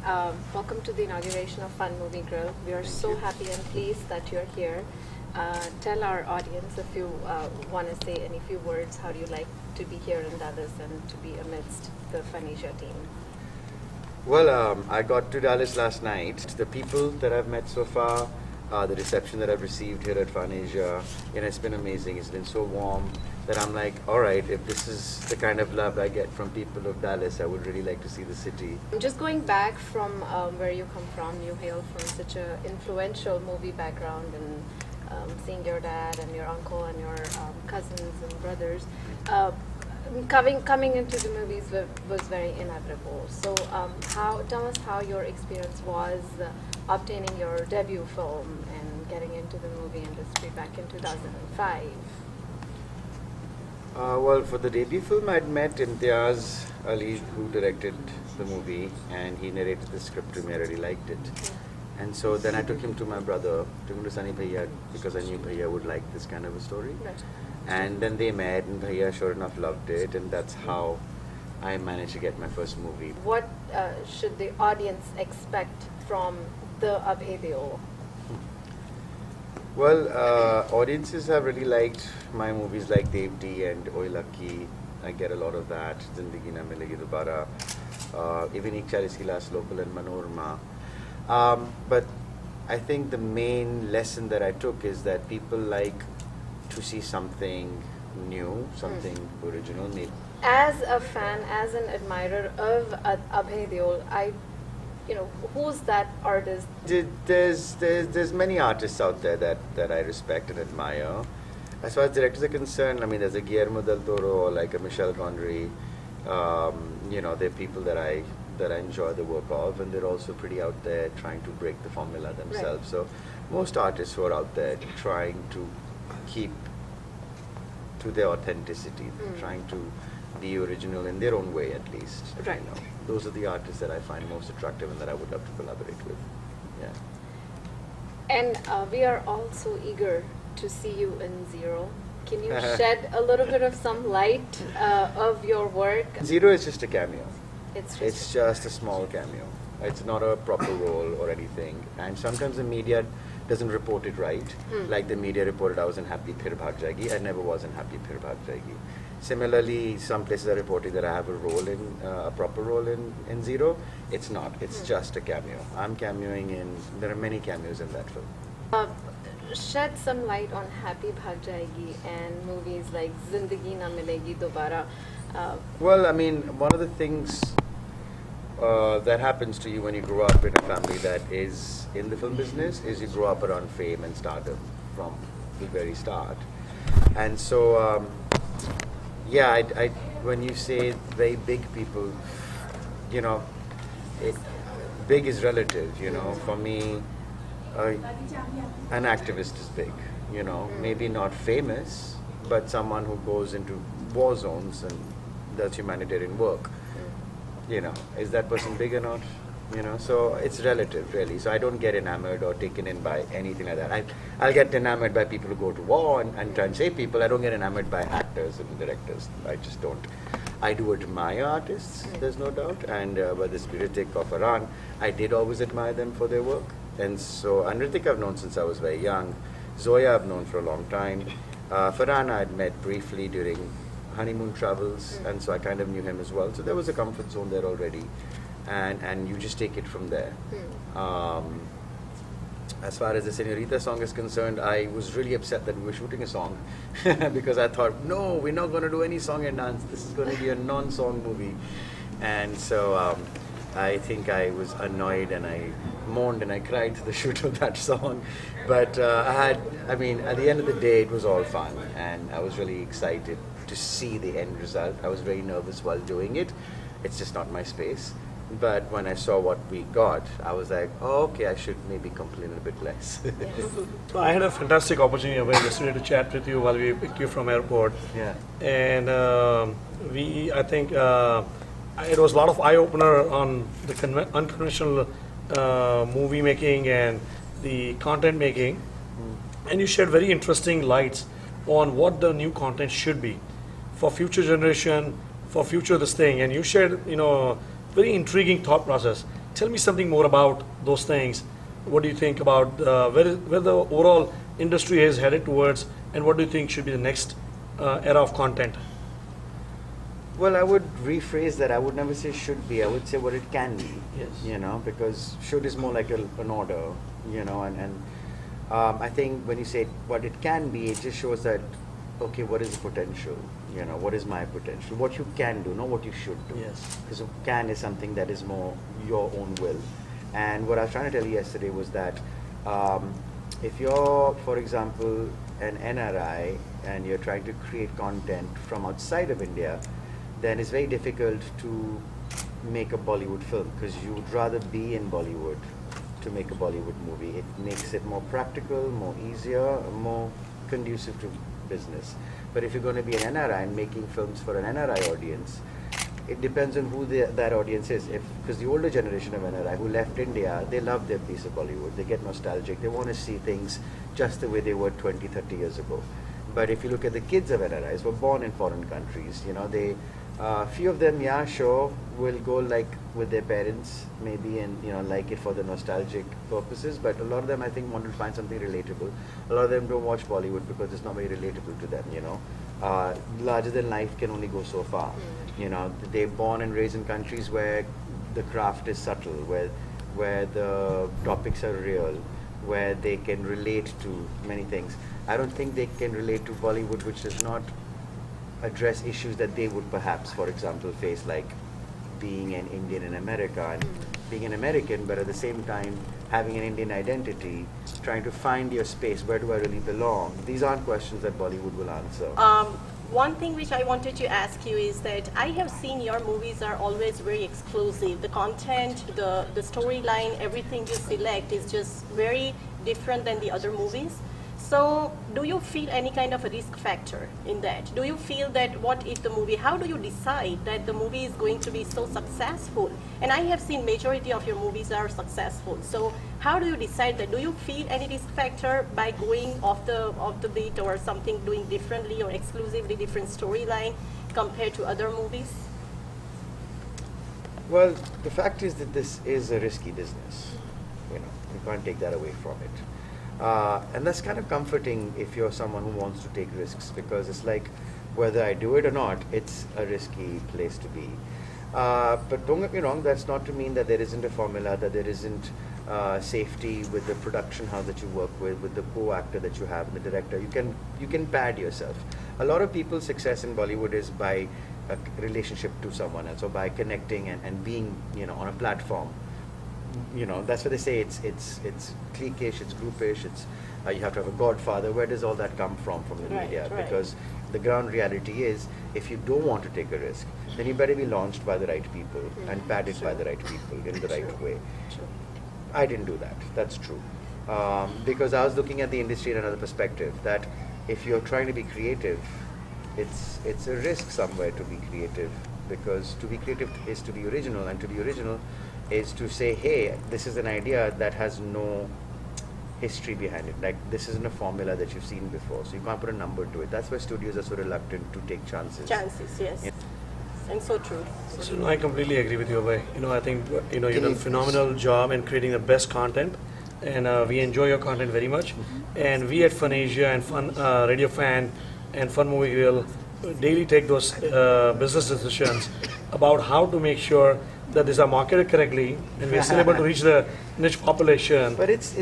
Welcome to the inauguration of Fun Movie Grill. We are so happy and pleased that you're here. Tell our audience if you want to say any few words. How do you like to be here in Dallas and to be amidst the Funasia team? Well, I got to Dallas last night. The people that I've met so far, the reception that I've received here at FunAsia, it's been amazing. It's been so warm that I'm like, all right, if this is the kind of love I get from people of Dallas, I would really like to see the city. Just going back from where you come from, you hail from such an influential movie background, and seeing your dad and your uncle and your cousins and brothers, coming into the movies was very inevitable. So tell us how your experience was obtaining your debut film and getting into the movie industry back in 2005. Well, for the debut film, I'd met Imtiaz Ali, who directed the movie, and he narrated the script to me. I really liked it. And so then I took him to my brother, took him to Sunny Bhaiya, because I knew Bhaiya would like this kind of a story. Right. And then they met, and Bhaiya sure enough loved it, and that's how I managed to get my first movie. What should the audience expect from the Abhay Deol? Well, audiences have really liked my movies like Devdi and Oy Lucky. I get a lot of that. Zindagi Na Milegi Dobara. Even Ek Chalis Ki Last Local and Manorama. But I think the main lesson that I took is that people like to see something new, something original. As a fan, as an admirer of Abhay Deol, who's that artist? There's many artists out there that I respect and admire. As far as directors are concerned, there's a Guillermo del Toro, like a Michel Gondry. They're people that I enjoy the work of, and they're also pretty out there trying to break the formula themselves. Right. So most artists who are out there trying to keep to their authenticity, trying to be original in their own way at least. Right. Those are the artists that I find most attractive and that I would love to collaborate with. Yeah. And we are also eager to see you in Zero. Can you shed a little bit of some light of your work? Zero is just a cameo. It's just a small cameo. It's not a proper role or anything. And sometimes the media doesn't report it right. Like the media reported I was in Happy Phir Bhag Jayegi. I never was in Happy Phir Bhag Jayegi. Similarly, some places are reporting that I have a proper role in Zero. It's not. It's just a cameo. I'm cameoing in. There are many cameos in that film. Shed some light on Happy Bhag Jayegi and movies like Zindagi Na Milegi Dobara. Well, one of the things that happens to you when you grow up in a family that is in the film business is you grow up around fame and stardom from the very start. And so, I when you say very big people, big is relative. For me, an activist is big. Maybe not famous, but someone who goes into war zones and does humanitarian work. Is that person big or not? So it's relative, really. So I don't get enamored or taken in by anything like that. I'll get enamored by people who go to war and try and save people. I don't get enamored by actors and directors. I just don't. I do admire artists, there's no doubt. And whether it's Ritik or Farhan, I did always admire them for their work. And so, and Ritik I've known since I was very young. Zoya I've known for a long time. Farhan I had met briefly during honeymoon travels, and so I kind of knew him as well. So there was a comfort zone there already, and you just take it from there. As far as the Senorita song is concerned, I was really upset that we were shooting a song because I thought, no, we're not going to do any song and dance. This is going to be a non-song movie. And so I think I was annoyed and I moaned and I cried to the shoot of that song. But at the end of the day, it was all fun, and I was really excited to see the end result. I was very nervous while doing it. It's just not my space. But when I saw what we got, I was like, oh, okay, I should maybe complain a bit less. So I had a fantastic opportunity yesterday to chat with you while we picked you from airport. Yeah. And I think it was a lot of eye-opener on the unconventional movie making and the content making. And you shared very interesting lights on what the new content should be for future generation, for future this thing. And you shared, very intriguing thought process. tell me something more about those things. What do you think about where the overall industry is headed towards, and what do you think should be the next era of content? Well, I would rephrase that. I would never say should be. I would say what it can be. Yes. You know, because should is more like an order. You know, and I think when you say what it can be, it just shows that okay, what is the potential? You know, what is my potential? What you can do, not what you should do. Yes. Because can is something that is more your own will. And what I was trying to tell you yesterday was that if you're, for example, an NRI and you're trying to create content from outside of India, then it's very difficult to make a Bollywood film because you would rather be in Bollywood to make a Bollywood movie. It makes it more practical, more easier, more conducive to business. But if you're going to be an NRI and making films for an NRI audience, it depends on who that audience is. Because the older generation of NRI who left India, they love their piece of Bollywood. They get nostalgic. They want to see things just the way they were 20, 30 years ago. But if you look at the kids of NRIs, were born in foreign countries. You know, they few of them, yeah, sure, will go like with their parents, maybe, and you know, like it for the nostalgic purposes. But a lot of them, I think, want to find something relatable. A lot of them don't watch Bollywood because it's not very relatable to them. You know, larger than life can only go so far. You know, they're born and raised in countries where the craft is subtle, where the topics are real, where they can relate to many things. I don't think they can relate to Bollywood, which does not address issues that they would perhaps, for example, face, like being an Indian in America and being an American, but at the same time having an Indian identity, trying to find your space. Where do I really belong? These aren't questions that Bollywood will answer. One thing which I wanted to ask you is that I have seen your movies are always very exclusive. The content, the storyline, everything you select is just very different than the other movies. So do you feel any kind of a risk factor in that? Do you feel that what if the movie, how do you decide that the movie is going to be so successful? And I have seen majority of your movies are successful. So how do you decide that? Do you feel any risk factor by going off the beat or something, doing differently or exclusively different storyline compared to other movies? Well, the fact is that this is a risky business. You know, you can't take that away from it. And that's kind of comforting if you're someone who wants to take risks, because it's like whether I do it or not, it's a risky place to be. But don't get me wrong, that's not to mean that there isn't a formula, that there isn't safety with the production house that you work with the co-actor that you have, and the director. You can pad yourself. A lot of people's success in Bollywood is by a relationship to someone else, or by connecting and being, you know, on a platform. You know, that's what they say. It's cliquish, it's groupish. It's you have to have a godfather. Where does all that come from the media? Right. Because the ground reality is, if you don't want to take a risk, then you better be launched by the right people and padded by the right people in the right way. I didn't do that. That's true. Because I was looking at the industry in another perspective. That if you're trying to be creative, it's a risk somewhere to be creative. Because to be creative is to be original, and to be original is to say, hey, this is an idea that has no history behind it. Like, this isn't a formula that you've seen before, so you can't put a number to it. That's why studios are so reluctant to take chances. Chances, yes. Yeah. And so true. So no, I completely agree with you, Abhay. You know, I think you know you've done a phenomenal job in creating the best content, and we enjoy your content very much. And we at Fun Asia and Fun Radio Fan and Fun Movie Grill daily take those business decisions about how to make sure that these are marketed correctly and we're still able to reach the niche population. But it's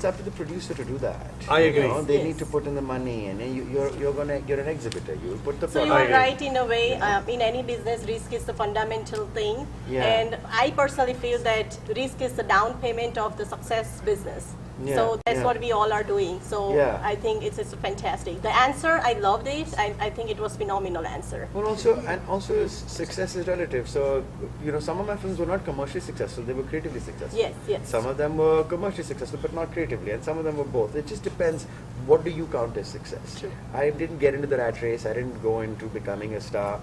up to the producer to do that. I agree. You know, they Yes. need to put in the money, and then you're an exhibitor. You put the So you product. are right in a way. In any business, risk is the fundamental thing. Yeah. And I personally feel that risk is the down payment of the success business. Yeah, So that's yeah. what we all are doing. So Yeah. I think it's fantastic. The answer, I loved it. I think it was phenomenal answer. Well, also success is relative. So, you know, some of my films were not commercially successful; they were creatively successful. Yes, yes. Some of them were commercially successful, but not creatively, and some of them were both. It just depends. What do you count as success? True. I didn't get into the rat race. I didn't go into becoming a star.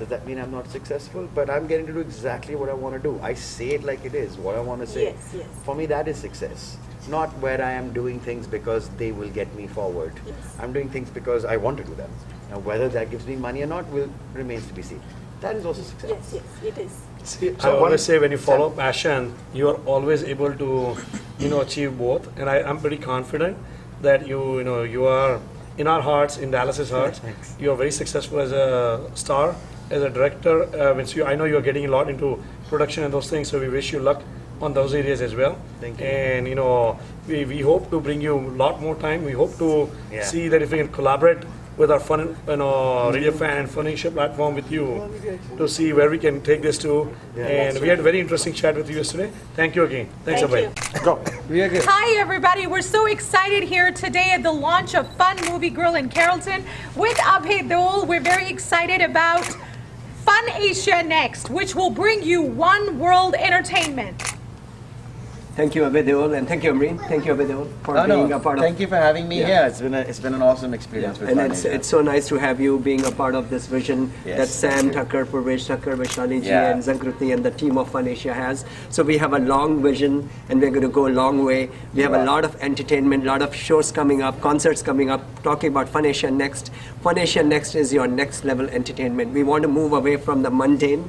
Does that mean I'm not successful? But I'm getting to do exactly what I want to do. I say it like it is, what I want to say. Yes, yes. For me, that is success. Not where I am doing things because they will get me forward. Yes. I'm doing things because I want to do them. Now, whether that gives me money or not remains to be seen. that is also success. Yes, yes, it is. See, So I one- always say when you follow passion, you are always able to, achieve both. And I'm pretty confident that you are in our hearts, in Dallas's hearts. You are very successful as a star, as a director. I know you are getting a lot into production and those things. So we wish you luck on those areas as well. Thank you. And we hope to bring you a lot more time. We hope to Yeah. see that if we can collaborate with our fun, Radio Fan and Funisha platform with you to see where we can take this to. And we had a very interesting chat with you yesterday. Thank you again. Thanks, Thank Abhay. you. Go. We are good. Hi, everybody. We're so excited here today at the launch of Fun Movie Grill in Carrollton with Abhay Deol. We're very excited about Fun Asia Next, which will bring you one world entertainment. Thank you, Abhay Deol, and thank you, Amreen. Thank you, Abhay Deol, for being a part of. Thank you for having me Yeah. here. It's been an awesome experience with And Fun it's Asia. it's so nice to have you being a part of this vision Yes, that thank Sam you. Tucker, Purvesh Tucker, Vaishali ji, Yeah. and Zankruti and the team of Fun Asia has. So we have a long vision, and we're going to go a long way. We have a lot of entertainment, lot of shows coming up, concerts coming up. Talking about Fun Asia Next. Fun Asia Next is your next level entertainment. We want to move away from the mundane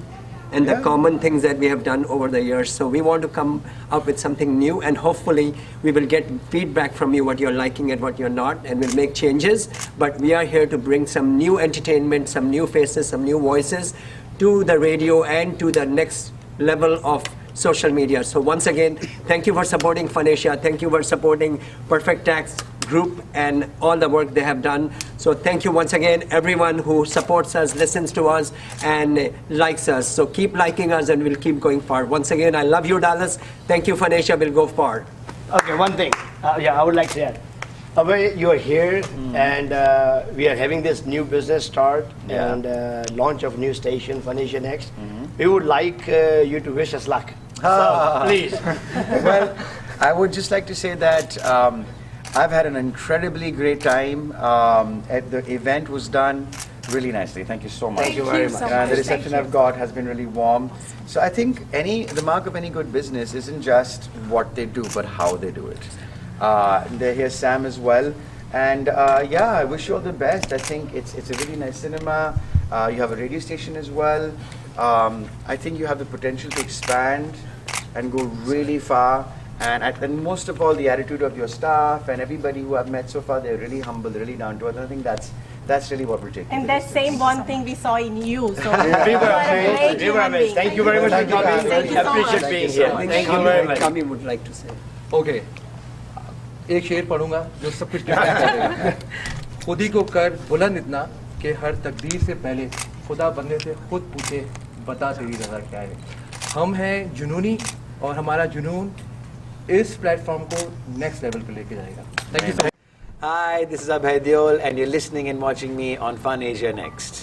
and the common things that we have done over the years. So we want to come up with something new, and hopefully we will get feedback from you what you're liking and what you're not, and we'll make changes. But we are here to bring some new entertainment, some new faces, some new voices to the radio and to the next level of social media. So once again, thank you for supporting Fun Asia. Thank you for supporting Perfect Tax Group and all the work they have done. So thank you once again, everyone who supports us, listens to us, and likes us. So keep liking us, and we'll keep going far. Once again, I love you, Dallas. Thank you, Fun Asia. We'll go far. Okay, one thing. I would like to add. Abhay, you are here, and we are having this new business start and launch of new station, Fun Asia Next. We would like you to wish us luck. So, please. Well, I would just like to say that I've had an incredibly great time. The event was done really nicely. Thank you so much. Thank you very much. The reception I've got has been really warm. So I think the mark of any good business isn't just what they do, but how they do it. Here's Sam as well. And I wish you all the best. I think it's a really nice cinema. You have a radio station as well. I think you have the potential to expand and go really far. And most of all, the attitude of your staff and everybody who I've met so far, they're really humble, really down to earth. And I think that's really what we're taking. And to that this same business. one thing we saw in you. So We you were are a amazed. great We were human amazed. being. Thank you very much for Thank you, coming. guys. Thank you so Appreciate much. being Thank you so here. much. Thank you very much. Kami would like to say. Okay एक शेर पढ़ूंगा जो सब कुछ define कर देगा खुद ही को कर बुलंद इतना कि हर तकदीर से पहले खुदा बंदे से खुद पूछे बता तेरी रजा क्या है हम हैं जुनूनी और हमारा जुनून इस प्लेटफॉर्म को नेक्स्ट लेवल पे लेके जाएगा thank you so much Hi, this is Abhay Deol, and you're listening and watching me on Fun Asia Next.